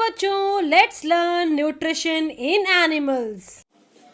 बच्चों, let's learn nutrition in animals.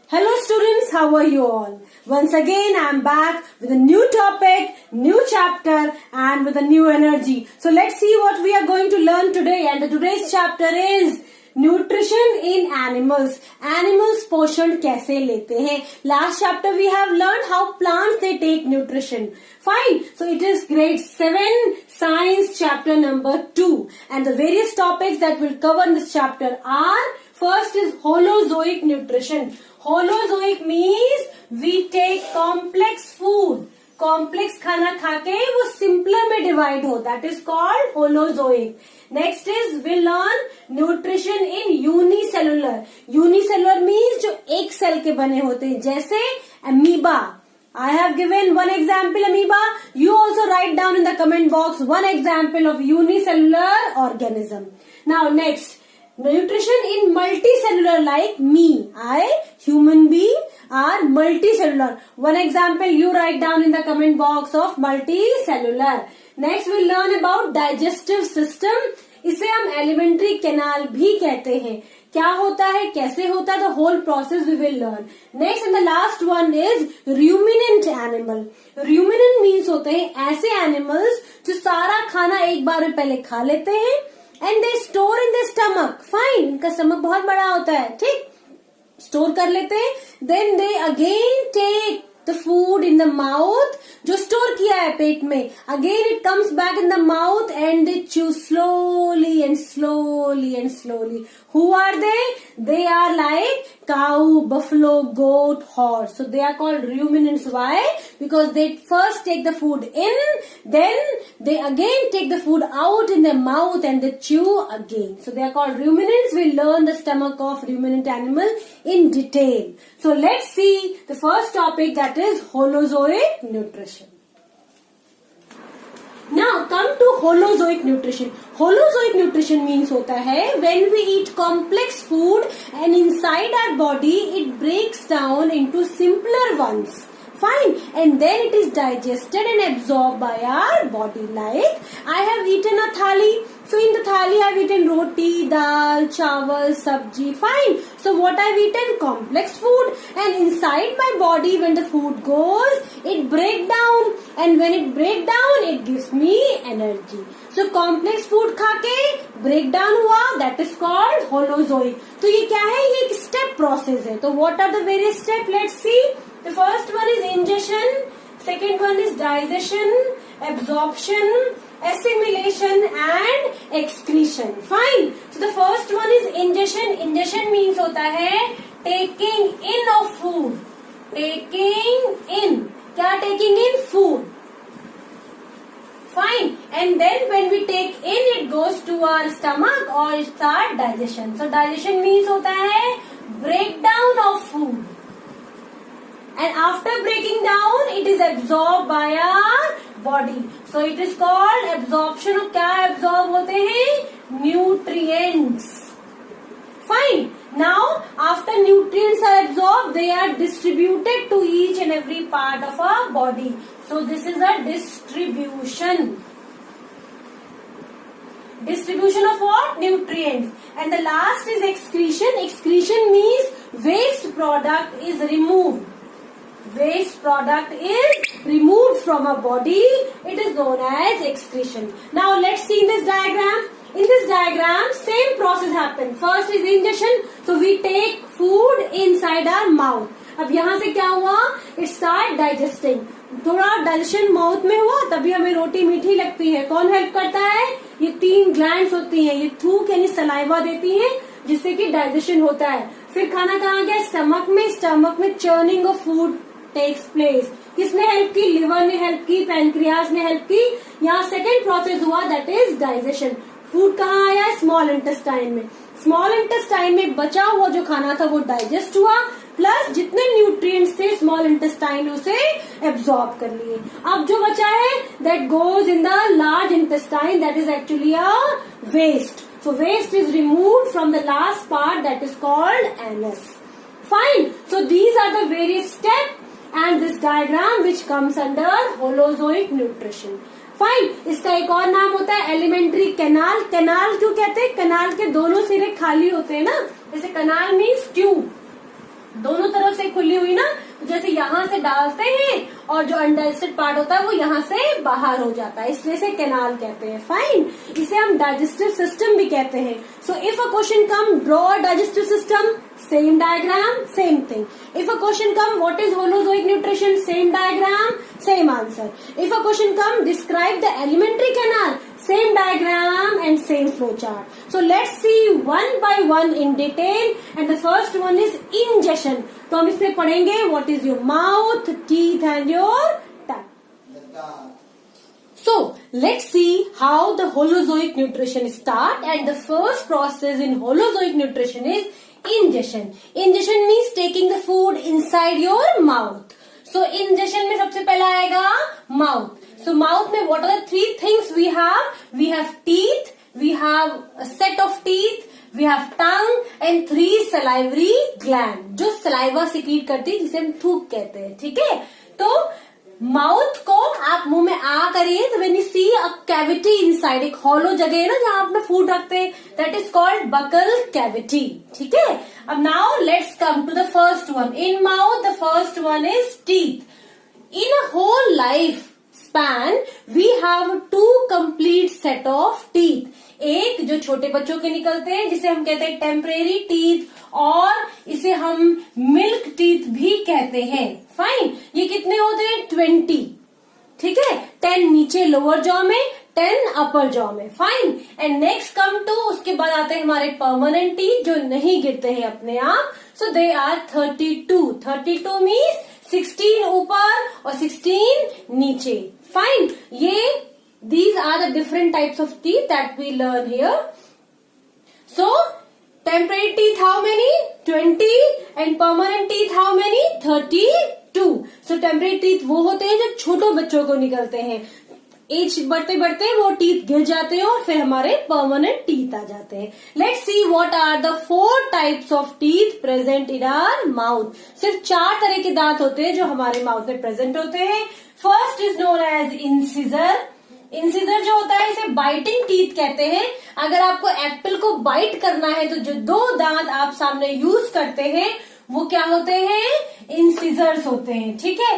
Hello students, how are you all? Once again I am back with a new topic, new chapter and with a new energy. So let's see what we are going to learn today, and today's chapter is nutrition in animals. Animals पोषण कैसे लेते हैं? Last chapter we have learned how plants they take nutrition. Fine. So it is grade 7 science chapter number 2, and the various topics that we'll cover in this chapter are, first is holozoic nutrition. Holozoic means we take complex food. Complex खाना खाके वो simpler में divide हो, that is called holozoic. Next is will learn nutrition in unicellular. Unicellular means जो एक cell के बने होते हैं, जैसे amoeba. I have given one example amoeba. You also write down in the comment box one example of unicellular organism. Now next, nutrition in multicellular, like me, I, human being, are multicellular. One example you write down in the comment box of multicellular. Next we'll learn about digestive system. इसे हम alimentary canal भी कहते हैं. क्या होता है, कैसे होता है, the whole process we will learn. Next and the last one is ruminant animal. Ruminant means होते हैं ऐसे animals जो सारा खाना एक बार में पहले खा लेते हैं and they store in their stomach. Fine, इनका स्टमक बहुत बड़ा होता है, ठीक, स्टोर कर लेते हैं. Then they again take the food in the mouth, जो स्टोर किया है पेट में, again it comes back in the mouth and they chew slowly and slowly and slowly. Who are they? They are like cow, buffalo, goat, horse. So they are called ruminants. Why? Because they first take the food in, then they again take the food out in their mouth and they chew again. So they are called ruminants. We'll learn the stomach of ruminant animal in detail. So let's see the first topic, that is holozoic nutrition. Now come to holozoic nutrition. Holozoic nutrition means होता है when we eat complex food and inside our body it breaks down into simpler ones. Fine, and then it is digested and absorbed by our body. Like I have eaten a thali. So in the thali I have eaten roti, dal, chawal, sabji. Fine. So what I have eaten? Complex food. And inside my body when the food goes, it breaks down. And when it breaks down, it gives me energy. So complex food खाके break down हुआ, that is called holozoic. तो ये क्या है? ये एक step process है. तो what are the various steps? Let's see. The first one is ingestion, second one is digestion, absorption, assimilation and excretion. Fine. So the first one is ingestion. Ingestion means होता है taking in of food. Taking in. क्या taking in? Food. Fine. And then when we take in, it goes to our stomach or it's our digestion. So digestion means होता है breakdown of food. And after breaking down, it is absorbed by our body. So it is called absorption. of क्या absorb होते हैं? Nutrients. Fine. Now after nutrients are absorbed, they are distributed to each and every part of our body. So this is a distribution. Distribution of what? Nutrients. And the last is excretion. Excretion means waste product is removed. Waste product is removed from our body. It is known as excretion. Now let's see in this diagram. In this diagram, same process happens. First is ingestion. So we take food inside our mouth. अब यहाँ से क्या हुआ? It start digesting. थोड़ा digestion mouth में हुआ, तभी हमें रोटी मीठी लगती है. कौन हेल्प करता है? ये 3 ग्लैंड्स होती हैं. ये थूक यानी सलाइवा देती हैं, जिससे कि डाइजेशन होता है. फिर खाना कहाँ गया? स्टमक में. स्टमक में churning of food takes place. किसने हेल्प की? लिवर ने हेल्प की, पैनक्रियास ने हेल्प की. यहाँ सेकेंड प्रोसेस हुआ, दैट इज डाइजेशन. फूड कहाँ आया? स्मॉल इंटेस्टाइन में. स्मॉल इंटेस्टाइन में बचा हुआ जो खाना था वो डाइजेस्ट हुआ, प्लस जितने न्यूट्रिएंट्स थे स्मॉल इंटेस्टाइन उसे एब्जॉर्ब कर लिए. अब जो बचा है that goes in the large intestine, that is actually a waste. So waste is removed from the last part, that is called anus. Fine. So these are the various steps and this diagram which comes under holozoic nutrition. Fine. इसका एक और नाम होता है alimentary canal. Canal क्यों कहते हैं? Canal के दोनों सिरे खाली होते हैं ना, जैसे कैनाल मीन्स ट्यूब, दोनों तरफ से खुली हुई ना, तो जैसे यहाँ से डालते हैं और जो अनडाइजेस्टेड पार्ट होता है वो यहाँ से बाहर हो जाता है, इसलिए से कैनाल कहते हैं। फाइन। इसे हम डाइजेस्टिव सिस्टम भी कहते हैं। So if a question come, draw digestive system, same diagram, same thing. If a question come, what is holozoic nutrition? Same diagram, same answer. If a question come, describe the alimentary canal, same diagram and same flow chart. So let's see one by one in detail. And the first one is ingestion. तो हम इसमें पढ़ेंगे what is your mouth, teeth and your tongue. So let's see how the holozoic nutrition start. And the first process in holozoic nutrition is ingestion. Ingestion means taking the food inside your mouth. So ingestion में सबसे पहला आएगा mouth. So mouth में what are the three things we have? We have teeth, we have a set of teeth, we have tongue and three salivary gland, जो saliva secrete करती है, जिसे हम थूक कहते हैं। ठीक है, तो माउथ को आप मुंह में आ करिए, तो when you see a cavity inside, एक हॉलो जगह है ना जहां आप अपना फूड रखते हैं, that is called buccal cavity. ठीक है, अब now let's come to the first one. In mouth the first one is teeth. In a whole life span we have two complete set of teeth. एक जो छोटे बच्चों के निकलते हैं जिसे हम कहते हैं टेम्परेरी टीथ, और इसे हम मिल्क टीथ भी कहते हैं। फाइन। ये कितने होते हैं? 20। ठीक है, 10 नीचे लोअर जॉ में, 10 अपर जॉ में। Fine. And next come to, उसके बाद आते हैं हमारे परमानेंट टीथ जो नहीं गिरते हैं अपने आप। सो दे आर 32। 32 मीन्स 16 ऊपर और 16 नीचे। फाइन। ये these are the different types of teeth that we learn here. So temporary teeth how many? 20 and permanent teeth how many? 32. So temporary teeth वो होते हैं जो छोटे बच्चों को निकलते हैं, एज बढ़ते बढ़ते वो टीथ गिर जाते हैं और फिर हमारे परमानेंट टीथ आ जाते हैं। Let's see what are the 4 types of teeth present in our mouth. सिर्फ 4 तरह के दांत होते हैं जो हमारे माउथ में प्रेजेंट होते हैं। First is known as incisor. Incisor जो होता है इसे बाइटिंग टीथ कहते हैं। अगर आपको एप्पल को बाइट करना है तो जो 2 दांत आप सामने यूज करते हैं वो क्या होते हैं? इंसिजर्स होते हैं। ठीक है,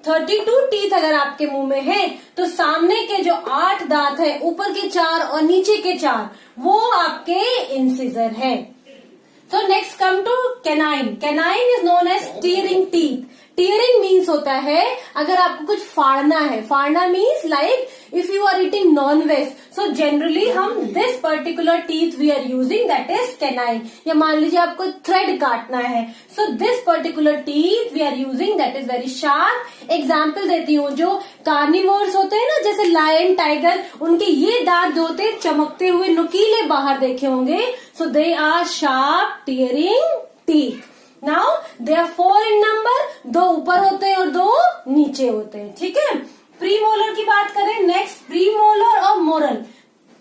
32 टीथ अगर आपके मुंह में है तो सामने के जो 8 दांत है, ऊपर के 4 और नीचे के 4, वो आपके इंसिजर है। So next come to canine. Canine is known as tearing teeth. Tearing means होता है अगर आपको कुछ फाड़ना है। फाड़ना means like if you are eating non veg, so generally हम this particular teeth we are using, that is canine. या मान लीजिए आपको थ्रेड काटना है, so this particular teeth we are using, that is very sharp. Example देती हूँ, जो कार्निवोर्स होते हैं ना, जैसे लायन, टाइगर, उनके ये दांत जो होते हैं चमकते हुए नुकीले बाहर देखे होंगे, so they are sharp tearing teeth. Now they are 4 in number, 2 ऊपर होते हैं और 2 नीचे होते हैं। ठीक है, प्रीमोलर की बात करें नेक्स्ट, प्रीमोलर और molar.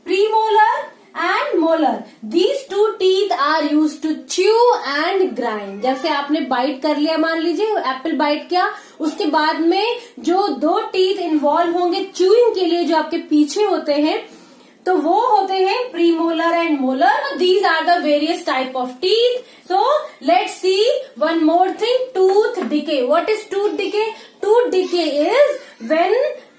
Premolar and molar, these 2 teeth are use to chew and grind. जैसे आपने बाइट कर लिया, मान लीजिए एप्पल बाइट किया, उसके बाद में जो 2 टीथ इन्वॉल्व होंगे च्यूइंग के लिए, जो आपके पीछे होते हैं, तो वो होते हैं premolar and molar. These are the various type of teeth. So let's see one more thing, tooth decay. What is tooth decay? Tooth decay is when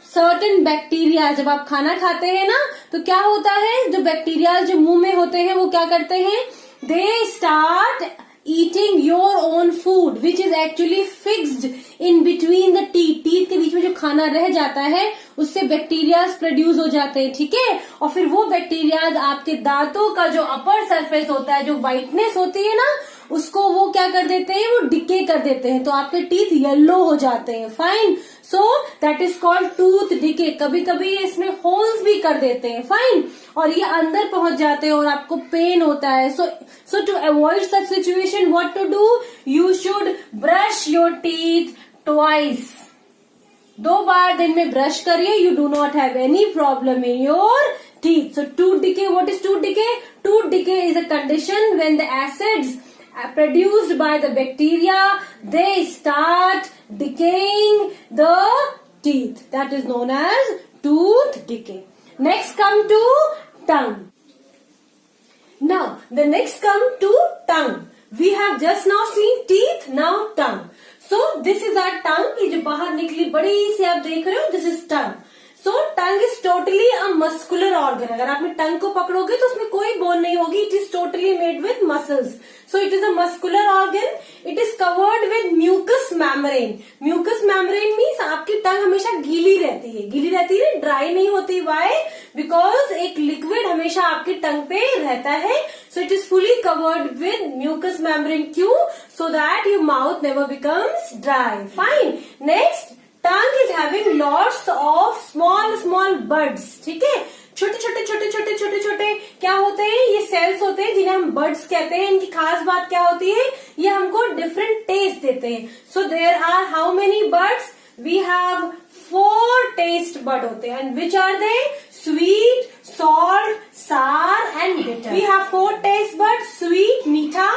certain bacteria, जब आप खाना खाते हैं ना, तो क्या होता है, जो बैक्टीरिया जो मुंह में होते हैं वो क्या करते हैं, they start eating your own food which is actually fixed in between the teeth। Teeth के बीच में जो खाना रह जाता है उससे बैक्टीरियाज प्रोड्यूस हो जाते हैं। ठीक है, और फिर वो बैक्टीरियाज आपके दांतों का जो अपर सरफेस होता है, जो व्हाइटनेस होती है ना, उसको वो क्या कर देते हैं, वो डिके कर देते हैं, तो आपके टीथ येलो हो जाते हैं। Fine. So that is called tooth decay. कभी कभी इसमें होल्स भी कर देते हैं। फाइन। और ये अंदर पहुंच जाते हैं और आपको पेन होता है। So to avoid such situation, what to do, you should brush your teeth twice. 2 बार दिन में ब्रश करिए, you do not have any problem in your teeth. So tooth decay, what is tooth decay? Tooth decay is a condition when the acids produced by the bacteria, they start decaying the teeth. That is known as tooth decay. Next come to tongue. Now the next come to tongue. We have just now seen teeth, now tongue. So this is our tongue. ये जो बाहर निकली बड़ी सी आप देख रहे हो, this is tongue. So tongue is totally a muscular organ. अगर आपने tongue को पकड़ोगे तो उसमें कोई बोन नहीं होगी. It is totally made with muscles. So it is a muscular organ. It is covered with mucous membrane. Mucous membrane means आपकी tongue हमेशा गीली रहती है. गीली रहती है, ड्राई नहीं होती. Why? Because एक liquid हमेशा आपकी tongue पे रहता है. So it is fully covered with mucous membrane. क्यों? So that your mouth never becomes dry. Fine. Next. Tongue is having lots of small buds. ठीक है, छोटे क्या होते हैं? ये सेल्स होते हैं जिन्हें हम बर्ड्स कहते हैं. इनकी खास बात क्या होती है? ये हमको डिफरेंट टेस्ट देते हैं. So there are how many buds? We have 4 taste बर्ड होते हैं. And which are they? Sweet, salt, sour and bitter. We have 4 taste बर्ड. स्वीट मीठा,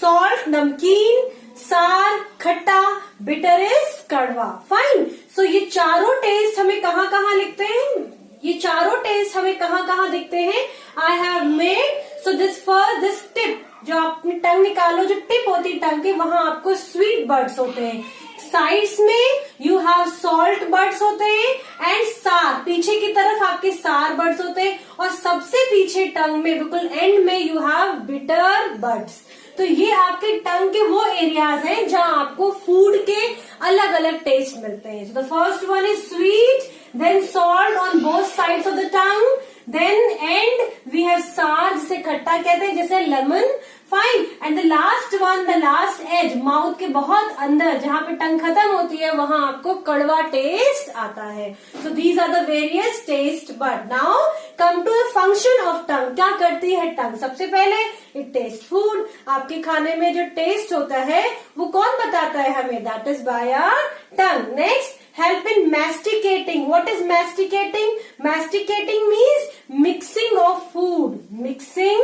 सॉल्ट नमकीन, सार खट्टा, बिटर इज कड़वा. फाइन. सो ये चारों टेस्ट हमें कहाँ कहाँ लिखते हैं? ये चारों टेस्ट हमें कहाँ कहाँ दिखते हैं? I have made. So this tip, जो आपने टंग निकालो, जो टिप होती है टंग की, वहां आपको स्वीट बर्ड्स होते हैं. साइड्स में यू हैव सॉल्ट बर्ड्स होते हैं एंड सार, पीछे की तरफ आपके सार बर्ड्स होते हैं. और सबसे पीछे टंग में बिल्कुल एंड में यू हैव बिटर बर्ड्स. तो ये आपके टंग के वो एरियाज हैं जहां आपको फूड के अलग अलग टेस्ट मिलते हैं. So the first one is sweet, then salt on both sides of the tongue, then and we have sour, जिसे खट्टा कहते हैं, जैसे lemon. Fine. And the last one, the last edge, mouth के बहुत अंदर जहां पे टंग खत्म होती है, वहां आपको कड़वा टेस्ट आता है. So these are the various taste but. Now come to the function of tongue. क्या करती है टंग? सबसे पहले इट टेस्ट फूड. आपके खाने में जो टेस्ट होता है वो कौन बताता है हमें? That is by our tongue. Next, help in masticating. What is masticating? Masticating means mixing of food. Mixing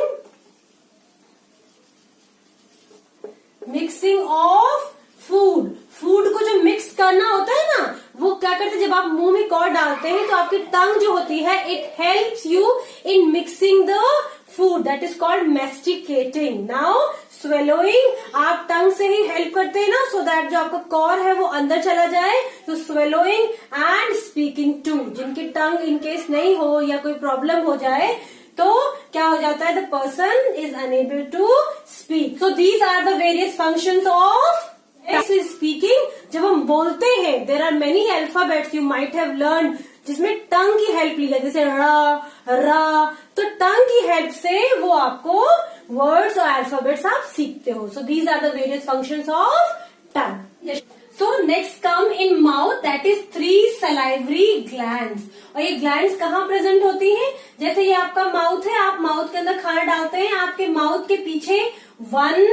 of food. Food को जो मिक्स करना होता है ना, वो क्या करते हैं? जब आप मुंह में कॉर्ड डालते हैं तो आपकी टंग जो होती है, it helps you in mixing the food. That is called masticating. Now swallowing, आप टंग से ही हेल्प करते हैं ना, सो दैट जो आपका कॉर है वो अंदर चला जाए. तो स्वेलोइंग एंड स्पीकिंग टू. जिनकी टंग इन केस नहीं हो या कोई प्रॉब्लम हो जाए तो क्या हो जाता है? The person is unable to speak. So these are the various functions of speaking. जब हम बोलते हैं, there are many alphabets you might have learn, जिसमें टंग की हेल्प ली है, जैसे रा. तो टंग की हेल्प से वो आपको वर्ड्स और अल्फाबेट्स आप सीखते हो. So these are the various functions of tongue. So next come in mouth, that is 3 salivary glands. और ये ग्लैंड्स कहाँ प्रेजेंट होती हैं? जैसे ये आपका माउथ है, आप माउथ के अंदर खाना डालते हैं, आपके माउथ के पीछे 1,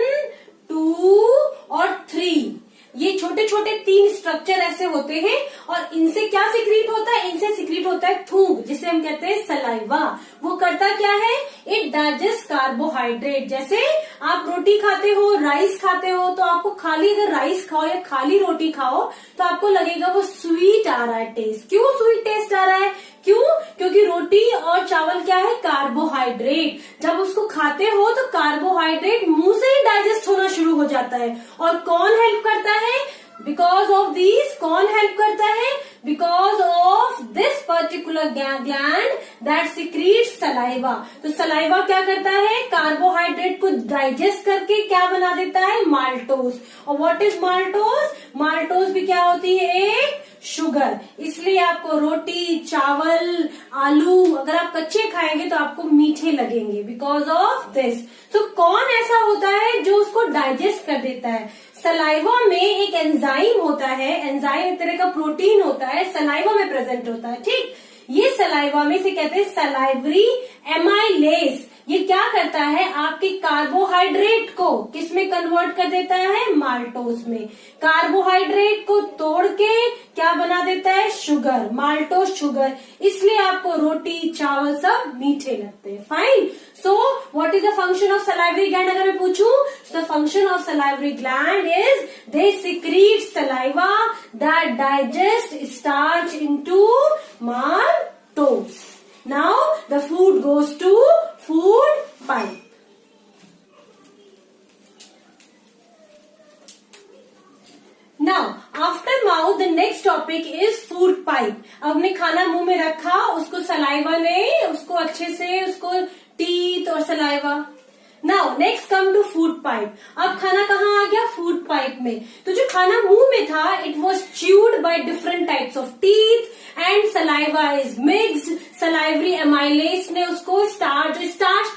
2 और 3 ये छोटे छोटे 3 स्ट्रक्चर ऐसे होते हैं. और इनसे क्या सिक्रीट होता है? इनसे सिक्रीट होता है थूक, जिसे हम कहते हैं सलाइवा. वो करता क्या है? It digest carbohydrate. जैसे आप रोटी खाते हो, राइस खाते हो, तो आपको खाली अगर राइस खाओ या खाली रोटी खाओ तो आपको लगेगा वो स्वीट आ रहा है टेस्ट. क्यों स्वीट टेस्ट आ रहा है? क्यों? क्योंकि रोटी और चावल क्या है? कार्बोहाइड्रेट. जब उसको खाते हो तो कार्बोहाइड्रेट मुंह से ही डाइजेस्ट होना शुरू हो जाता है. और कौन हेल्प करता है? Because of these. कौन हेल्प करता है? Because of this particular gland that secretes saliva. तो सलाइवा क्या करता है? कार्बोहाइड्रेट को डाइजेस्ट करके क्या बना देता है? माल्टोज. और व्हाट इज माल्टोज? माल्टोज भी क्या होती है? एक शुगर. इसलिए आपको रोटी, चावल, आलू अगर आप कच्चे खाएंगे तो आपको मीठे लगेंगे बिकॉज ऑफ दिस. तो कौन ऐसा होता है जो उसको डाइजेस्ट कर देता है? सलाइवा में एक एंजाइम होता है. एंजाइम एक तरह का प्रोटीन होता है, सलाइवा में प्रेजेंट होता है. ठीक, ये सलाइवा में से कहते हैं सलाइवरी एमाइलेज. ये क्या करता है? आपके कार्बोहाइड्रेट को किस में कन्वर्ट कर देता है? माल्टोज में. कार्बोहाइड्रेट को तोड़ के क्या बना देता है? Sugar, maltose sugar. इसलिए आपको रोटी, चावल सब मीठे लगते हैं. Fine. So what is the function of salivary gland अगर मैं पूछूं, the function of salivary gland is they secrete saliva that digest starch into maltose. Now the food goes to food pipe. Now after mouth the next topic is food pipe. अब हमने खाना मुंह में रखा, उसको सलाइवा ने उसको अच्छे से उसको टीथ और saliva. Now next come to food pipe. अब खाना कहाँ आ गया? फूड पाइप में. तो जो खाना मुंह में था it was chewed by different types of teeth and saliva is mixed. Salivary amylase ने उसको स्टार्च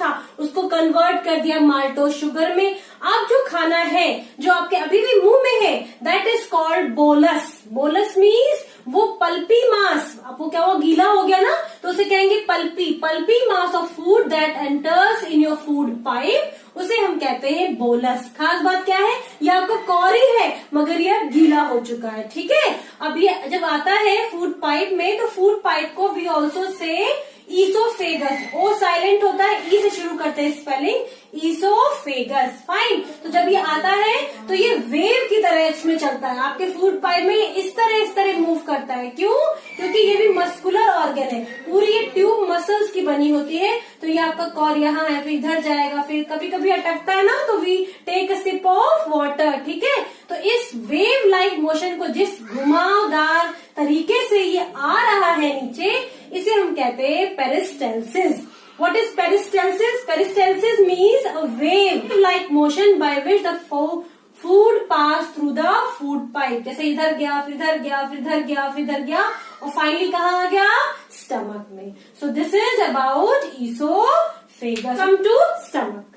था उसको कन्वर्ट कर दिया माल्टोज शुगर में. अब जो खाना है जो आपके अभी भी मुंह में है that is called bolus. Bolus means वो पल्पी मास. आपको क्या वो गीला हो गया ना, तो उसे कहेंगे pulpy mass of food that enters in your food pipe, उसे हम कहते हैं बोलस. खास बात क्या है, ये आपका कॉरी है मगर ये गीला हो चुका है. ठीक है, अब ये जब आता है फूड पाइप में तो फूड पाइप को we also say esophagus. O silent होता है, ई से शुरू करते हैं स्पेलिंग, ईसोफेगस. फाइन. तो जब ये आता है तो ये वेव की तरह इसमें चलता है. आपके फूड पाइप में ये इस तरह मूव करता है. क्यों? क्योंकि ये भी मस्कुलर ऑर्गन है. पूरी ये ट्यूब मसल्स की बनी होती है. तो ये आपका कॉर यहाँ है, फिर इधर जाएगा, फिर कभी कभी अटकता है ना तो we take a sip of water. ठीक है, तो इस वेव लाइक मोशन को जिस घुमावदार तरीके से ये आ रहा है नीचे, इसे हम कहते हैं peristalsis. What is peristalsis? Peristalsis means a wave-like motion by which the food pass through the food pipe. जैसे इधर गया, फिर इधर गया, फिर इधर गया, फिर इधर गया और फाइनली कहाँ आ गया? स्टमक में. So this is about esophagus. Come to stomach.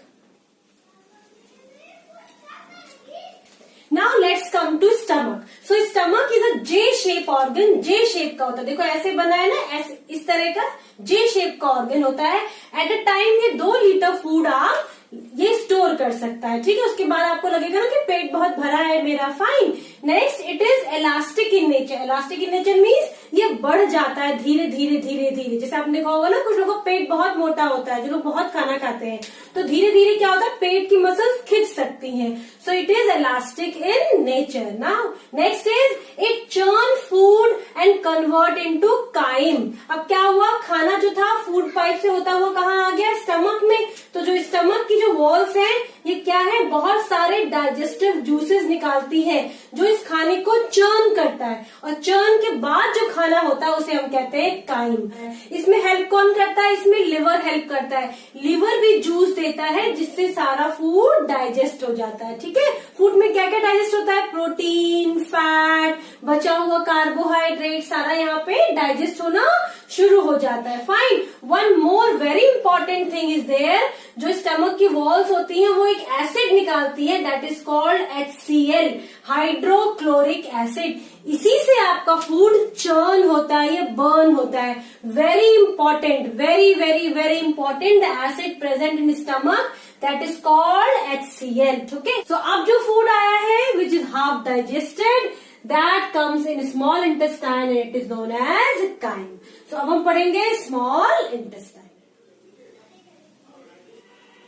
Now let's come to stomach. So stomach is a J-shape organ. J-shape का होता है. देखो ऐसे बना है ना, ऐसे इस तरह का J-shape का ऑर्गन होता है. एट अ टाइम ये 2 लीटर फूड आप ये स्टोर कर सकता है. ठीक है, उसके बाद आपको लगेगा ना कि पेट बहुत भरा है मेरा. Fine. Next it is elastic in nature. Elastic in nature means ये बढ़ जाता है धीरे धीरे धीरे धीरे. जैसे आपने कहा होगा ना कुछ लोगों का पेट बहुत मोटा होता है, जो लोग बहुत खाना खाते हैं, तो धीरे धीरे क्या होता है पेट की मसल्स खिंच सकती हैं. So it is elastic in nature. Now next is it churn food and convert into chyme. अब क्या हुआ, खाना जो था फूड पाइप से होता हुआ कहाँ आ गया? स्टमक में. तो जो स्टमक की जो वॉल्स हैं ये क्या है, बहुत सारे डाइजेस्टिव जूसेस निकालती है जो इस खाने को चर्न करता है. और चर्न के बाद जो खाना होता है उसे हम कहते हैं काइम. इसमें हेल्प कौन करता है? इसमें लिवर हेल्प करता है. लिवर भी जूस देता है जिससे सारा फूड डाइजेस्ट हो जाता है. ठीक है, फूड में क्या क्या डाइजेस्ट होता है? प्रोटीन, फैट, बचा हुआ कार्बोहाइड्रेट, सारा यहाँ पे डाइजेस्ट होना शुरू हो जाता है. Fine. One more very important thing is there. जो स्टमक की वॉल्स होती हैं वो एक एसिड निकालती है that is called HCl, hydrochloric acid. इसी से आपका फूड चर्न होता है, ये बर्न होता है. Very important, very very very important. The acid present in stomach that is called HCl. Okay, so अब जो फूड आया है which is half digested that comes in small intestine and it is known as chyme. So अब हम पढ़ेंगे small intestine.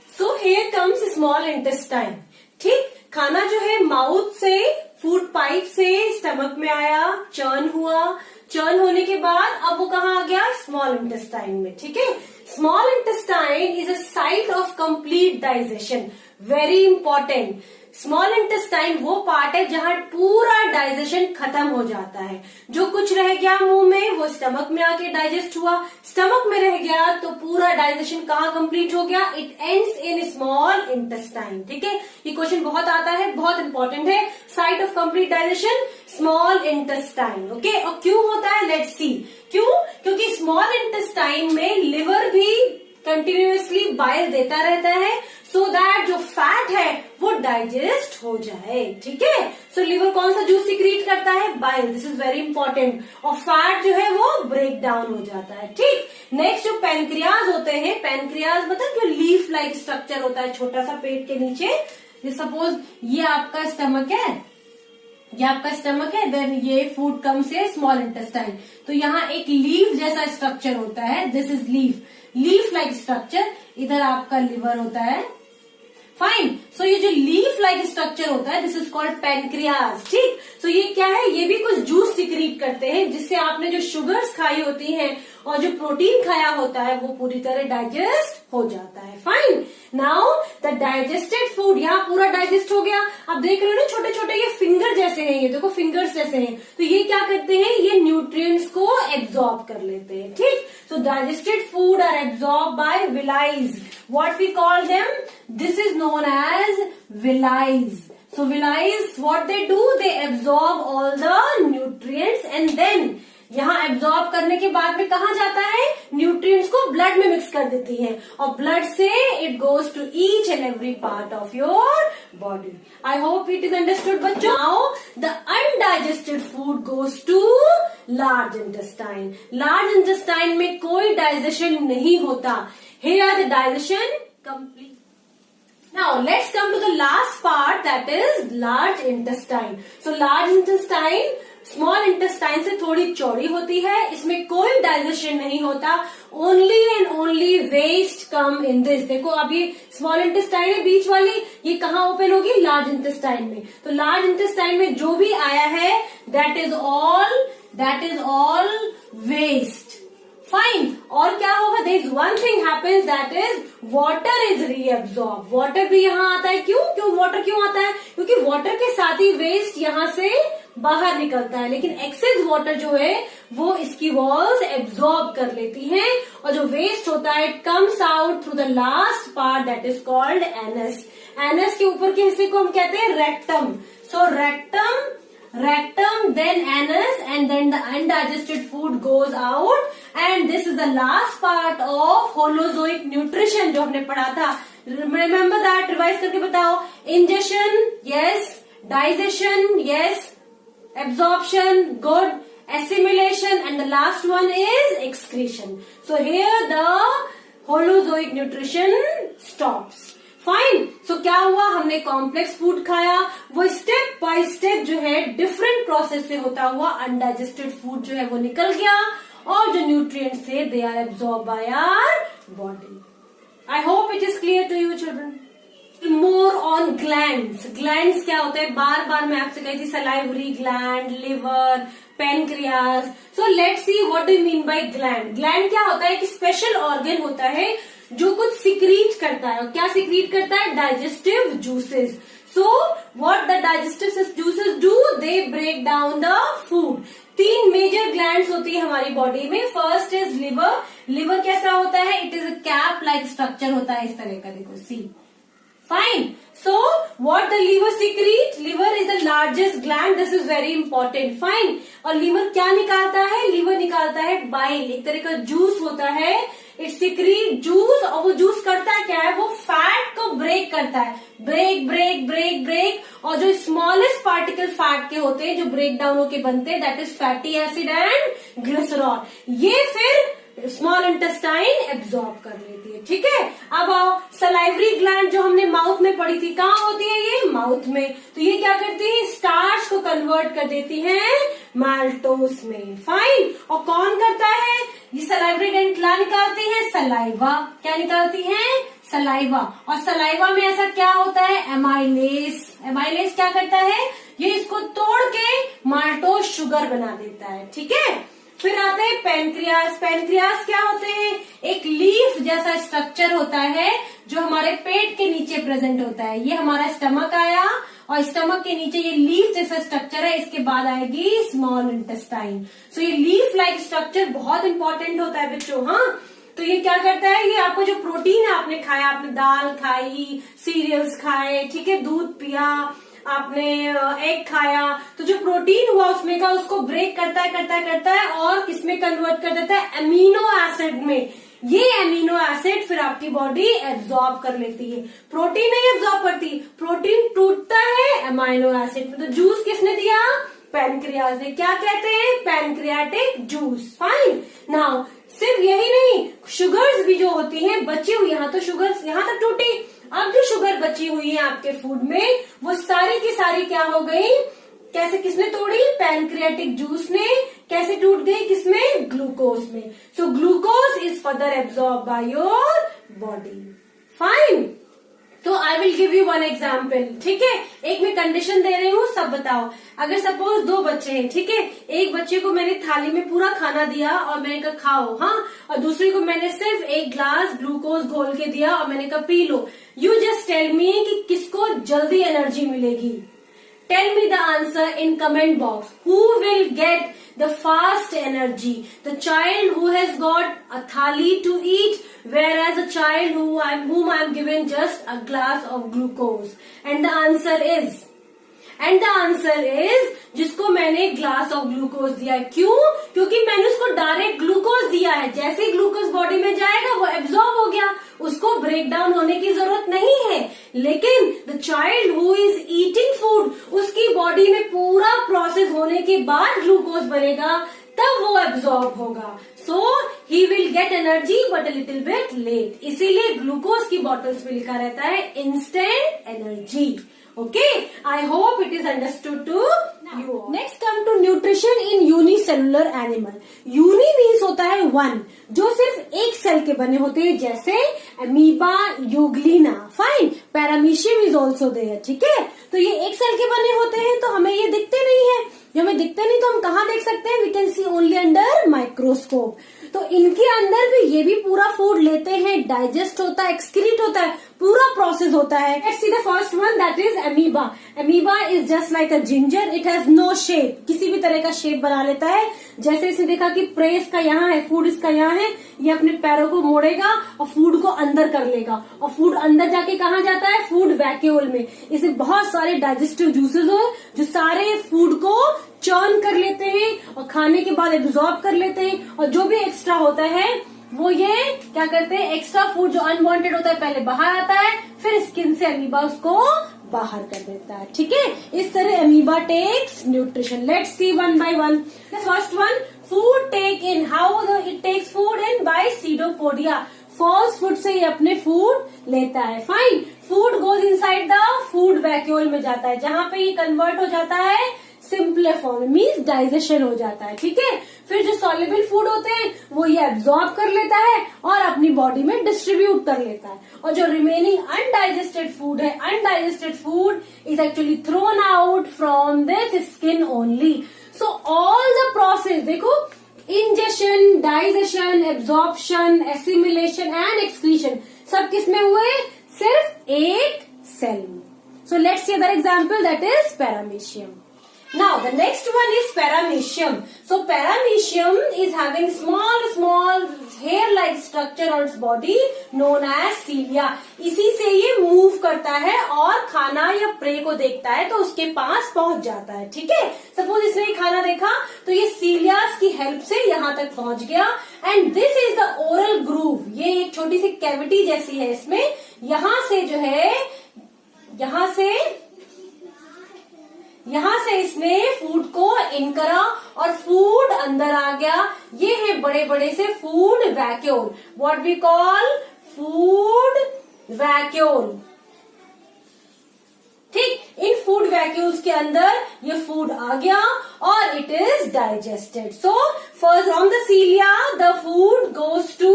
So here comes small intestine. ठीक, खाना जो है माउथ से फूड पाइप से स्टमक में आया, चर्न हुआ, चर्न होने के बाद अब वो कहाँ आ गया? स्मॉल इंटेस्टाइन में. ठीक है, small intestine is a site of complete digestion. Very important. Small intestine वो पार्ट है जहां पूरा डाइजेशन खत्म हो जाता है. जो कुछ रह गया मुंह में वो स्टमक में आके डाइजेस्ट हुआ, स्टमक में रह गया तो पूरा डाइजेशन कहाँ कंप्लीट हो गया? It ends in small intestine. ठीक है, ये क्वेश्चन बहुत आता है, बहुत इंपॉर्टेंट है. Site of complete digestion small intestine. Okay, और क्यों होता है? Let's see. क्यों? क्योंकि स्मॉल इंटेस्टाइन में लिवर भी कंटिन्यूअसली बाइल देता रहता है सो दैट जो फैट है वो डाइजेस्ट हो जाए. ठीक है, सो लिवर कौन सा जूस सीक्रेट करता है? Bile. This is very important. और फैट जो है वो ब्रेक डाउन हो जाता है. ठीक, नेक्स्ट जो पैनक्रियाज होते हैं, पैनक्रियाज मतलब जो लीफ लाइक स्ट्रक्चर होता है छोटा सा पेट के नीचे. सपोज ये आपका स्टमक है, ये आपका स्टमक है, देन ये फूड कम से स्मॉल इंटेस्टाइन. तो यहाँ एक लीफ जैसा स्ट्रक्चर होता है. This is leaf. Leaf like structure, इधर आपका लिवर होता है। फाइन, सो ये जो लीफ लाइक स्ट्रक्चर होता है, दिस इज कॉल्ड पैनक्रियाज। ठीक, सो ये क्या है, ये भी कुछ जूस सिक्रीट करते हैं, जिससे आपने जो शुगर्स खाई होती हैं और जो प्रोटीन खाया होता है वो पूरी तरह डाइजेस्ट हो जाता है। Fine, now the digested food, यहाँ पूरा डाइजेस्ट हो गया। अब देख रहे हो ना, छोटे छोटे ये फिंगर जैसे हैं, ये देखो फिंगर्स जैसे हैं, तो ये क्या करते हैं, ये न्यूट्रिएंट्स को एब्जॉर्ब कर लेते हैं। ठीक, so digested food are absorb by villi, what we call them, this is known as villi. So villi, what they do, they absorb all the nutrients and then यहाँ एब्जॉर्ब करने के बाद में कहाँ जाता है, न्यूट्रिएंट्स को ब्लड में मिक्स कर देती है और ब्लड से it goes to each and every part of your body. I hope it is understood बच्चों। Now the undigested food goes to large intestine. Large intestine में कोई डाइजेशन नहीं होता। Here the digestion complete. Now let's come to the last part, that is large intestine. So large intestine small intestine से थोड़ी चौड़ी होती है, इसमें कोई डाइजेशन नहीं होता, only and only waste come in this. देखो अभी स्मॉल इंटेस्टाइन है बीच वाली, ये कहाँ ओपन होगी, लार्ज इंटेस्टाइन में। तो लार्ज इंटेस्टाइन में जो भी आया है that is all waste. Fine, और क्या होगा, there is one thing happens, that is water is reabsorb. Water भी यहाँ आता है, क्यों वाटर क्यों आता है, क्योंकि वाटर के साथ ही वेस्ट यहाँ से बाहर निकलता है, लेकिन एक्सेस वाटर जो है वो इसकी वॉल्स एब्सॉर्ब कर लेती हैं और जो वेस्ट होता है it comes out through the last part, that is called anus. Anus के ऊपर के हिस्से को हम कहते हैं rectum. So rectum, then anus, and then the undigested food goes out, and this is the last part of holozoic nutrition जो हमने पढ़ा था। Remember that, रिवाइज करके बताओ। ingestion, yes, digestion, yes, absorption, good, assimilation, and the last one is excretion. So here the holozoic nutrition stops. Fine, so क्या हुआ, हमने complex food खाया, वो स्टेप बाय स्टेप जो है डिफरेंट प्रोसेस से होता हुआ अनडाइजेस्टेड फूड जो है वो निकल गया और जो न्यूट्रिएंट्स थे they are absorb by our body. I hope it is clear to you children. More on glands. Glands क्या होता है, बार बार मैं आपसे कही थी, salivary gland, liver, pancreas. So let's see what do you mean by gland. Gland क्या होता है, एक स्पेशल ऑर्गन होता है जो कुछ सिक्रीट करता है। और क्या सिक्रीट करता है, digestive juices. So what the digestive juices do, they break down the food. 3 major glands होती है हमारी बॉडी में। First is liver. लिवर कैसा होता है, it is a cap like structure होता है इस तरह का, देखो सी। Fine. So what the liver secrete? Liver is the largest gland. This is very important. Fine. और लिवर क्या निकालता है, लिवर निकालता है बाइल, एक तरह का जूस होता है। इट सिक्रीट जूस, और वो जूस करता है क्या है, वो फैट को ब्रेक करता है। ब्रेक और जो स्मॉलेस्ट पार्टिकल फैट के होते हैं जो ब्रेक डाउन होके बनते हैं, that is fatty acid and glycerol. ये फिर स्मॉल इंटेस्टाइन एब्सॉर्ब कर लेती है। ठीक है, अब आओ सलाइवरी ग्लैंड जो हमने माउथ में पढ़ी थी, कहाँ होती है ये, माउथ में। तो ये क्या करती है, स्टार्च को कन्वर्ट कर देती है माल्टोस में। फाइन, और कौन करता है, ये सलाइवरी ग्लैंड क्या निकालती है, सलाइवा। क्या निकालती है, सलाइवा। और सलाइवा में ऐसा क्या होता है, एमाइलेस। एमाइलेस क्या करता है, ये इसको तोड़ के माल्टोस शुगर बना देता है। ठीक है, फिर आते हैं पेनक्रियास। पेनक्रियास क्या होते हैं, एक लीफ जैसा स्ट्रक्चर होता है जो हमारे पेट के नीचे प्रेजेंट होता है। ये हमारा स्टमक आया और स्टमक के नीचे ये लीफ जैसा स्ट्रक्चर है, इसके बाद आएगी स्मॉल इंटेस्टाइन। सो ये लीफ लाइक स्ट्रक्चर बहुत इंपॉर्टेंट होता है बच्चों। हाँ, तो ये क्या करता है, ये आपको जो प्रोटीन आपने खाया, आपने दाल खाई, सीरियल्स खाए, ठीक है, दूध पिया, आपने एग खाया, तो जो प्रोटीन हुआ उसमें का उसको ब्रेक करता है और किसमें कन्वर्ट कर देता है, अमीनो एसिड में। ये अमीनो एसिड फिर आपकी बॉडी एब्सॉर्ब कर लेती है। प्रोटीन नहीं एब्सॉर्ब करती, प्रोटीन टूटता है अमीनो एसिड में। तो जूस किसने दिया, पैनक्रियास ने। क्या कहते हैं, पैनक्रियाटिक जूस। फाइन, नाउ सिर्फ यही नहीं, शुगर्स भी जो होती हैं बची हुई, यहाँ तो शुगर्स यहाँ तक टूटी, अब जो शुगर बची हुई है आपके फूड में वो सारी की सारी क्या हो गई, कैसे, किसने तोड़ी? पैनक्रियाटिक जूस ने। कैसे टूट गई? किसमें? ग्लूकोज में। So glucose is further absorb by your body. Fine. तो I will give you one example, ठीक है। एक मैं कंडीशन दे रही हूँ, सब बताओ। अगर सपोज दो बच्चे हैं, ठीक है, एक बच्चे को मैंने थाली में पूरा खाना दिया और मैंने कहा खाओ, हाँ, और दूसरे को मैंने सिर्फ एक ग्लास ग्लूकोज घोल के दिया और मैंने कहा पी लो। यू जस्ट टेल मी कि किसको जल्दी एनर्जी मिलेगी। Tell me the answer in comment box. Who will get the fast energy? The child who has got a thali to eat, whereas a child whom I am giving just a glass of glucose. And the answer is जिसको मैंने glass of glucose दिया है। क्यों? क्योंकि मैंने उसको direct glucose दिया है। जैसे ही ग्लूकोज बॉडी में जाएगा वो एब्जॉर्ब हो गया, उसको ब्रेक डाउन होने की जरूरत नहीं है। लेकिन the child who is eating food, उसकी बॉडी में पूरा प्रोसेस होने के बाद ग्लूकोज बनेगा, तब वो एब्जॉर्ब होगा। So he will get energy but a little bit late. इसीलिए ग्लूकोज की बॉटल्स पे लिखा रहता है instant energy. Okay, I hope it is understood to you. Next come to nutrition in unicellular animal. Uni means होता है one, जो सिर्फ एक सेल के बने होते हैं, जैसे amoeba, euglena. Fine. Paramecium is also there. ठीक है, तो ये एक सेल के बने होते हैं, तो हमें ये दिखते नहीं है। जो हमें दिखते नहीं तो हम कहाँ देख सकते हैं? We can see only under microscope. तो इनके अंदर भी ये भी पूरा फूड लेते हैं, डाइजेस्ट होता है, एक्सक्रीट होता है, पूरा प्रोसेस होता है। Let's see the first one, that is amoeba. Amoeba is just like a ginger. It has no shape. किसी भी तरह का शेप बना लेता है। जैसे इसने देखा कि प्रे इसका यहाँ है, फूड इसका यहाँ है, ये अपने पैरों को मोड़ेगा और फूड को अंदर कर लेगा, और फूड अंदर जाके कहाँ जाता है? फूड वैक्यूल में। इसे बहुत सारे डाइजेस्टिव जूसेस हो जो सारे फूड को चर्न कर लेते हैं और खाने के बाद एब्जॉर्ब कर लेते हैं, और जो भी एक्स्ट्रा होता है वो ये क्या करते हैं? एक्स्ट्रा फूड जो अनवांटेड होता है पहले बाहर आता है, फिर स्किन से अमीबा उसको बाहर कर देता है। ठीक है, इस तरह amoeba takes nutrition. Let's see one by one. The first one, food take in. How it takes food in? By pseudopodia. False food से ये अपने फूड लेता है। Fine. Food goes inside the food vacuole में जाता है, जहां पे ये कन्वर्ट हो जाता है सिंपल फॉर्म, मीन्स डाइजेशन हो जाता है। ठीक है, फिर जो सॉल्युबल फूड होते हैं वो ये एब्जॉर्ब कर लेता है और अपनी बॉडी में डिस्ट्रीब्यूट कर लेता है, और जो रिमेनिंग अनडाइजेस्टेड फूड है, undigested food is actually thrown out from this skin only. So all the process देखो, ingestion, digestion, absorption, assimilation and excretion, सब किस में हुए? सिर्फ एक सेल में। So let's see other example, that is paramecium. Now the next one is paramecium. So paramecium is having small hair-like structure on its body known as cilia. इसी से ये मूव करता है और खाना या प्रे को देखता है तो उसके पास पहुंच जाता है। ठीक है, सपोज इसने खाना देखा तो ये सीलियास की हेल्प से यहाँ तक पहुंच गया, and this is the oral groove. ये एक छोटी सी कैविटी जैसी है, इसमें यहाँ से जो है, यहाँ से इसने फूड को इन करा और फूड अंदर आ गया। ये है बड़े बड़े से food vacuole, what we call food vacuole. ठीक, इन फूड वैक्यूल्स के अंदर ये फूड आ गया और it is digested. So first from the cilia the food goes to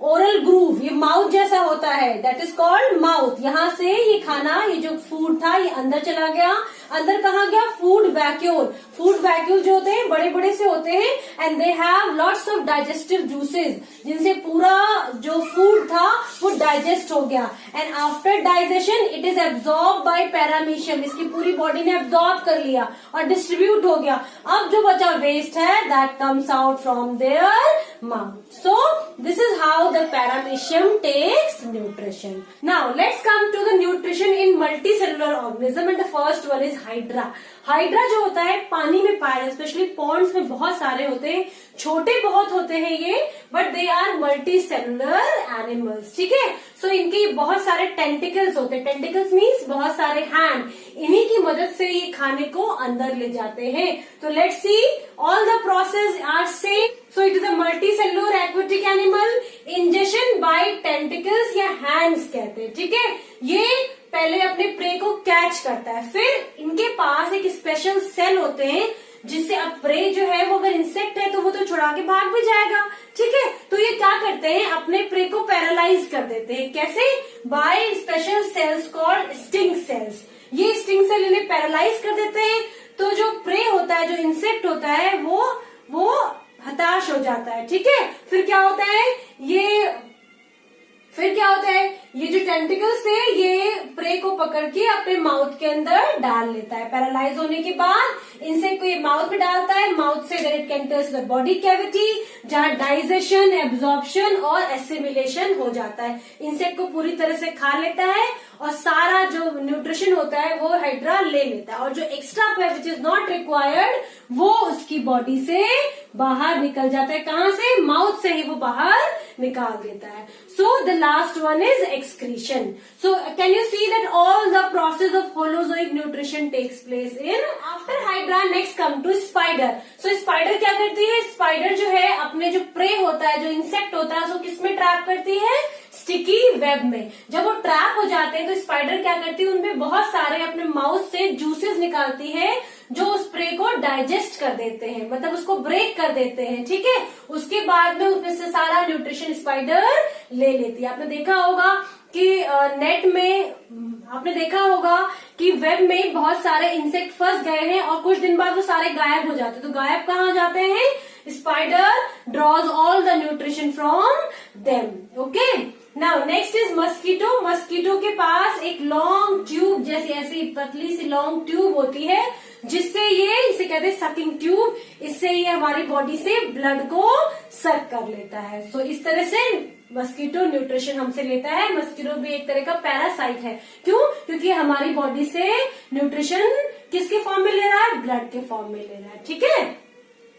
oral groove. ये माउथ जैसा होता है, दैट इज कॉल्ड माउथ। यहाँ से ये खाना, ये जो फूड था, ये अंदर चला गया। अंदर कहाँ गया? Food vacuole. फूड वैक्यूल जो होते हैं बड़े बड़े से होते हैं, and they have lots of digestive juices, जिनसे पूरा जो फूड था वो डाइजेस्ट हो गया, and after digestion it is absorb by paramecium. इसकी पूरी बॉडी ने एब्जॉर्ब कर लिया और डिस्ट्रीब्यूट हो गया। अब जो बचा वेस्ट है, that comes out from their mouth. So this is how the paramecium takes nutrition. Now let's come to the nutrition in multicellular organism, and the first one is hydra. Hydra जो होता है पानी में पाया जाता है, specially Pond's में बहुत सारे होते हैं, छोटे बहुत होते हैं ये, but they are multi cellular animals. ठीक है, सो इनके बहुत सारे टेंटिकल्स होते हैं. टेंटिकल्स मीन्स बहुत सारे हैंड, इन्हीं की मदद से ये खाने को अंदर ले जाते हैं. तो let's see, all the process are same. So it is a multi cellular aquatic animal. Ingestion by tentacles या हैंड्स कहते हैं. ठीक है, ये पहले अपने प्रे को कैच करता है, फिर इनके पास एक स्पेशल सेल होते हैं जिससे अब प्रे जो है वो अगर इंसेक्ट है तो वो तो छुड़ा के भाग भी जाएगा, ठीक है। तो ये क्या करते हैं, अपने प्रे को पैरालाइज कर देते हैं। कैसे? By special cells called sting cells. ये स्टिंग सेल इन्हें पैरालाइज कर देते हैं। तो जो प्रे होता है, जो इंसेक्ट होता है, वो हताश हो जाता है, ठीक है। फिर क्या होता है, ये जो टेंटिकल्स है ये प्रे को पकड़ के अपने माउथ के अंदर डाल लेता है। पैरालाइज होने के बाद इंसेक्ट को ये माउथ में डालता है। माउथ से direct enters the body cavity, जहां डाइजेशन, एब्जॉर्प्शन और एसिमिलेशन हो जाता है। इंसेक्ट को पूरी तरह से खा लेता है और सारा जो न्यूट्रिशन होता है वो हाइड्रा ले लेता है, और जो एक्स्ट्रा है विच इज नॉट रिक्वायर्ड वो उसकी बॉडी से बाहर निकल जाता है। कहां से? माउथ से ही वो बाहर निकाल देता है। So the last one is excretion. So can you see that all the process of holozoic nutrition takes place in after hydra. Next come to spider. So spider क्या करती है? स्पाइडर जो है अपने जो प्रे होता है, जो इंसेक्ट होता है, उसको किसमें ट्रैप करती है? स्टिकी वेब में। जब वो ट्रैप हो जाते हैं तो स्पाइडर क्या करती है, उनमें बहुत सारे अपने माउथ से जूसेस निकालती है जो उस प्रे को डाइजेस्ट कर देते हैं, मतलब उसको ब्रेक कर देते हैं, ठीक है। उसके बाद में उसमें से सारा न्यूट्रिशन स्पाइडर ले लेती है। आपने देखा होगा कि नेट में आपने देखा होगा कि वेब में बहुत सारे इंसेक्ट फंस गए हैं और कुछ दिन बाद वो सारे गायब हो जाते हैं। तो गायब कहाँ जाते हैं? Spider draws all the nutrition from them. Okay, now next is mosquito. Mosquito के पास एक लॉन्ग ट्यूब जैसी ऐसी पतली सी लॉन्ग ट्यूब होती है जिससे इसे कहते हैं सकिंग ट्यूब। इससे ये हमारी बॉडी से ब्लड को सक कर लेता है। सो इस तरह से मस्कीटो न्यूट्रिशन हमसे लेता है। मस्कीटो भी एक तरह का पैरासाइट है। क्यों? क्योंकि हमारी बॉडी से न्यूट्रिशन किसके फॉर्म में ले रहा है? ब्लड के फॉर्म में ले रहा है, ठीक है।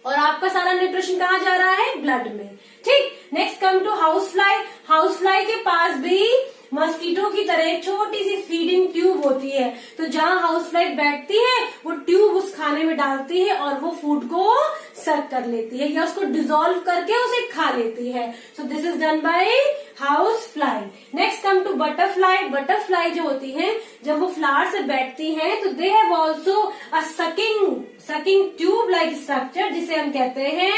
और आपका सारा न्यूट्रिशन कहाँ जा रहा है? ब्लड में, ठीक। Next come to house fly. House fly के पास भी मस्कीटो की तरह एक छोटी सी फीडिंग ट्यूब होती है। तो जहां हाउस फ्लाई बैठती है वो ट्यूब उस खाने में डालती है और वो फूड को सक कर लेती है या उसको डिसॉल्व करके उसे खा लेती है। So this is done by house fly. Next come to butterfly. Butterfly जो होती है, जब वो फ्लावर से बैठती हैं तो they have also a sucking tube like structure जिसे हम कहते हैं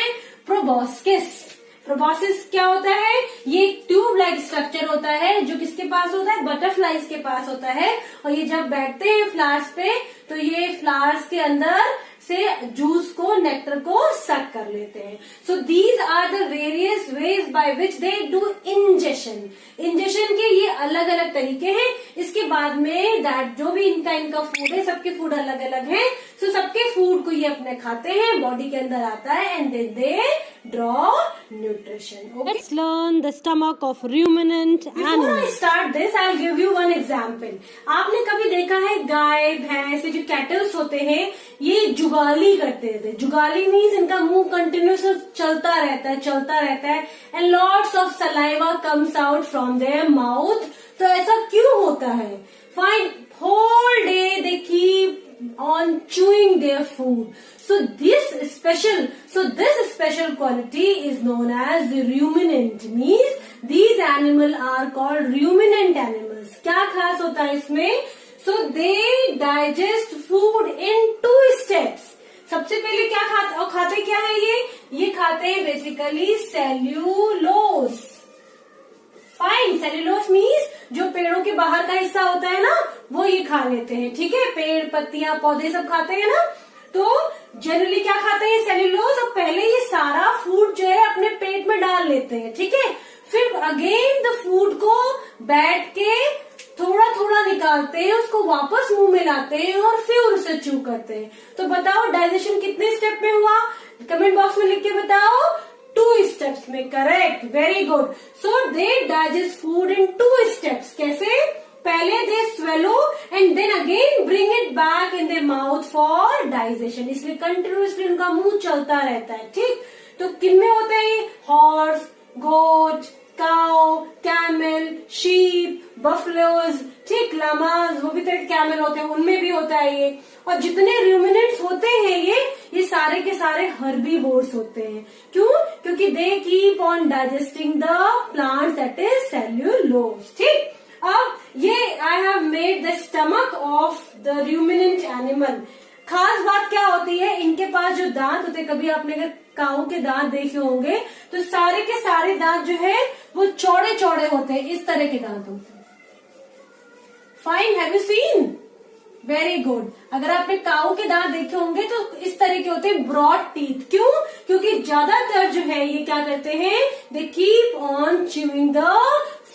प्रोबॉस्किस। प्रोबॉस्किस क्या होता है? ये एक ट्यूब लाइक स्ट्रक्चर होता है जो किसके पास होता है? बटरफ्लाईज के पास होता है। और ये जब बैठते हैं फ्लावर्स पे तो ये फ्लावर्स के अंदर से जूस को, नेक्टर को सक कर लेते हैं। So these are the various ways by which they do ingestion. Ingestion के ये अलग अलग तरीके हैं। इसके बाद में दैट जो भी इनका फूड है, सबके फूड अलग अलग है। सो सबके फूड को ये अपने खाते हैं, बॉडी के अंदर आता है and they draw nutrition. Let's learn the stomach of ruminant animals. Before I start this, I'll give you one example. आपने कभी देखा है गाय, भैंस, जो कैटल्स होते हैं ये जुगाली करते थे। जुगाली मीन्स इनका मुंह कंटिन्यूस चलता रहता है and lots of saliva comes out from their mouth. तो ऐसा क्यों होता है? Fine, whole day they keep on chewing their food. So this special quality is known as the ruminant. Means these animals are called ruminant animals. क्या खास होता है इसमें? So they digest food in 2 steps. सबसे पहले क्या खाते, और खाते क्या है ये खाते हैं basically cellulose. Fine, cellulose means जो पेड़ों के बाहर का हिस्सा होता है ना वो ये खा लेते हैं, ठीक है। पेड़, पत्तियां, पौधे सब खाते हैं ना। तो जनरली क्या खाते हैं? सेल्यूलोज। और पहले ये सारा फूड जो है अपने पेट में डाल लेते हैं, ठीक है। फिर अगेन द फूड को बैठ के थोड़ा थोड़ा निकालते हैं, उसको वापस मुंह में लाते हैं और फिर उसे च्यू करते हैं। तो बताओ डाइजेशन कितने स्टेप में हुआ? कमेंट बॉक्स में लिख के बताओ। 2 स्टेप्स में, correct, very good. So they digest food in 2 steps. कैसे? पहले they swallow and then again bring it back in their mouth for digestion. इसलिए कंटिन्यूसली उनका मुंह चलता रहता है, ठीक। तो किन में होते हैं? हॉर्स, गोट, काउ, कैमल, शीप, बफलोज, ठीक, लामाज, वो भी तरह कैमल होते हैं, उनमें भी होता है ये। और जितने रूमिनेंट्स होते हैं ये सारे के सारे हर्बीवोर्स होते हैं। क्यों? क्योंकि दे keep on digesting the plant that is cellulose, ठीक। अब ये I have made separate the stomach of the ruminant animal. खास बात क्या होती है, इनके पास जो दांत होते हैं, कभी आपने अगर काऊ के दांत देखे होंगे तो सारे के सारे दांत जो है वो चौड़े चौड़े होते हैं, इस तरह के दांत होते हैं। Fine, have you seen? Very good. अगर आपने काऊ के दांत देखे होंगे तो इस तरह के होते हैं, ब्रॉड टीथ। क्यों? क्योंकि ज्यादातर जो है ये क्या करते हैं, they keep on chewing the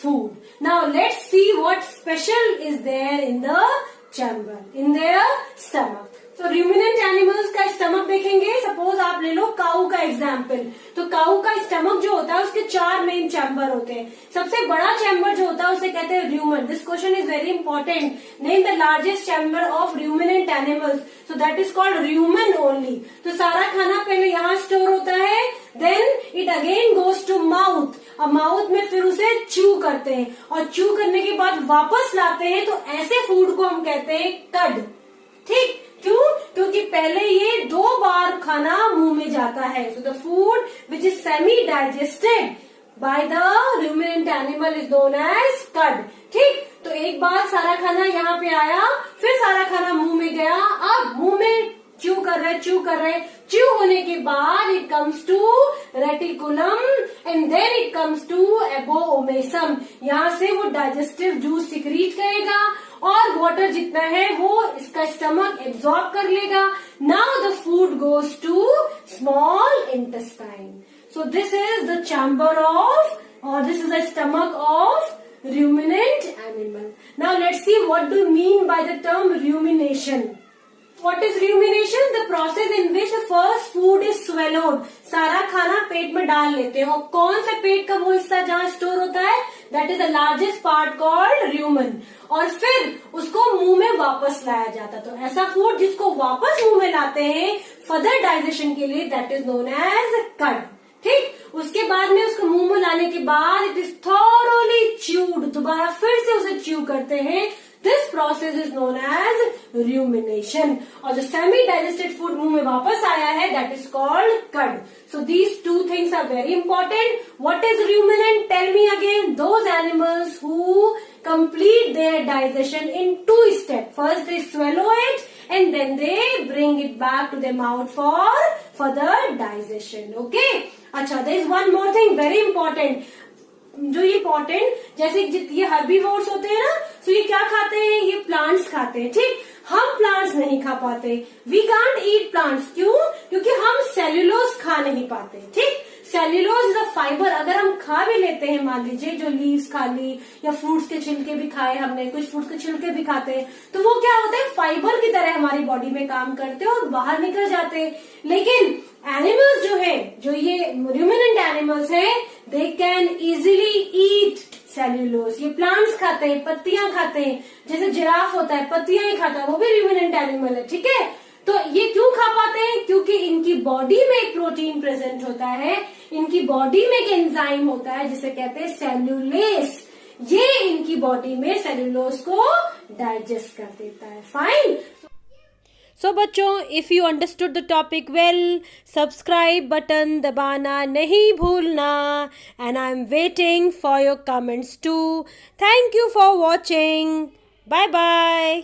food. Now let's see what special is there in the chamber, in their stomach. तो रूमिनेंट एनिमल्स का स्टमक देखेंगे। सपोज आप ले लो काऊ का एग्जाम्पल, तो काऊ का स्टमक जो होता है उसके 4 मेन चैम्बर होते हैं। सबसे बड़ा चैम्बर जो होता है उसे कहते हैं rumen. This question is very important. Name the largest chamber of ruminant animals, so that is called rumen only. तो सारा खाना पहले यहाँ स्टोर होता है, then it again goes to mouth. और माउथ में फिर उसे च्यू करते हैं, और च्यू करने के बाद वापस लाते हैं। तो ऐसे फूड को हम कहते हैं कड। ठीक, क्यों? क्योंकि पहले ये 2 बार खाना मुंह में जाता है। So the food which is semi digested by the ruminant animal is known as cud. ठीक, तो एक बार सारा खाना यहाँ पे आया, फिर सारा खाना मुंह में गया, अब मुंह में च्यू कर रहे च्यू होने के बाद it comes to reticulum and then it comes to abomasum. यहाँ से वो डाइजेस्टिव जूस सिक्रीट करेगा और वाटर जितना है वो इसका स्टमक एब्जॉर्ब कर लेगा। Now the food goes to small intestine. So this is the chamber of, और this is the stomach of ruminant animal. Now let's see what do you mean by the term rumination. What is rumination? The process in which the first food is swallowed. सारा खाना पेट में डाल लेते हैं, और कौन सा पेट का वो हिस्सा जहाँ स्टोर होता है, that is the largest part called rumen. और फिर उसको मुंह में वापस लाया जाता है। तो ऐसा फूड जिसको वापस मुंह में लाते हैं फर्दर डाइजेशन के लिए, that is known as कड। ठीक, उसके बाद में उसको मुंह में लाने के बाद इट इज थॉरोली च्यूड, दोबारा फिर से उसे च्यू करते हैं। This process is known as rumination. और जो सेमी डाइजेस्टेड फूड मुंह में वापस आया है that is called cud. So these 2 things are very important. What is ruminant? Tell me again. Those animals who complete their digestion in 2 steps. First they swallow it and then they bring it back to their mouth for further digestion. Okay? अच्छा, there is one more thing very important. जो ये important, जैसे ये herbivores होते हैं ना, तो ये क्या खाते हैं, ये प्लांट्स खाते हैं। ठीक, हम प्लांट्स नहीं खा पाते। We can't eat plants. क्यों? क्योंकि हम सेल्यूलोज खा नहीं पाते। ठीक, सेल्यूलोज इज अ फाइबर। अगर हम खा भी लेते हैं, मान लीजिए जो लीव्स खा ली या फ्रूट्स के छिलके भी खाए हमने, कुछ फ्रूट्स के छिलके भी खाते हैं, तो वो क्या होते हैं, फाइबर की तरह हमारी बॉडी में काम करते हैं और बाहर निकल जाते हैं। लेकिन एनिमल्स जो है, जो ये रूमिनेंट एनिमल्स है, they can easily eat cellulose. ये प्लांट्स खाते हैं, पत्तियां खाते हैं। जैसे जिराफ होता है, पत्तियां ही खाता है, वो भी रूमिनेंट एनिमल है। ठीक है, तो ये क्यों खा पाते हैं? क्योंकि इनकी बॉडी में एक प्रोटीन प्रेजेंट होता है, इनकी बॉडी में एक एंजाइम होता है जिसे कहते हैं सेल्यूलेस। ये इनकी बॉडी में सेल्यूलोज को डाइजेस्ट कर देता है। फाइन। सो बच्चों, if you understood the topic well, subscribe button दबाना नहीं भूलना, and I am waiting for your comments too. Thank you for watching. Bye bye.